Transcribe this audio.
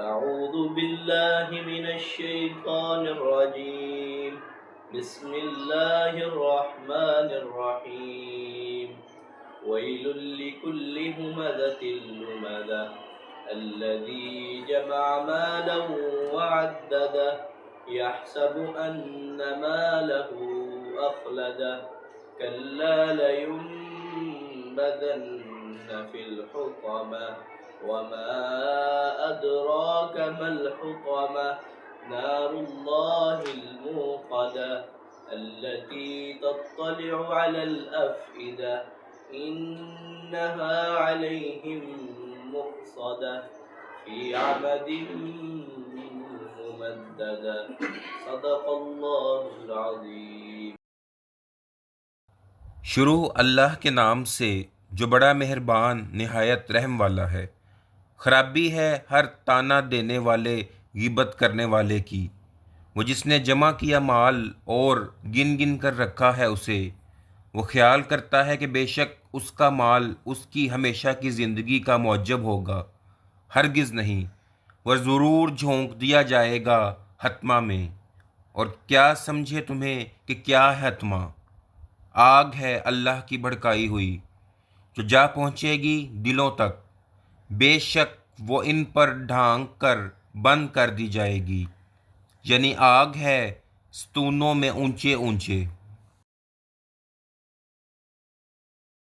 أعوذ بالله من الشيطان الرجيم. بسم الله الرحمن الرحيم. ويل لكل همزة لمزة الذي جمع مالا وعدده يحسب أن ماله أخلده كلا لينبذن في الحطمة وما أدراك ما الحطمة نار الله الموقدة التي تطلع على الأفئدة إنها عليهم مؤصدة في عمد ممددة صدق الله العظيم. शुरू अल्लाह के नाम से जो बड़ा मेहरबान निहायत रहम वाला है। खराबी है हर ताना देने वाले गिबत करने वाले की। वो जिसने जमा किया माल और गिन गिन कर रखा है उसे, वो ख्याल करता है कि बेशक उसका माल उसकी हमेशा की ज़िंदगी का मौजब होगा। हरगिज़ नहीं, वह ज़रूर झोंक दिया जाएगा हतमा में। और क्या समझे तुम्हें कि क्या है हतमा? आग है अल्लाह की भड़काई हुई, जो जा पहुँचेगी दिलों तक। बेशक वो इन पर ढांक कर बंद कर दी जाएगी। यानी आग है स्तूनों में ऊंचे ऊंचे।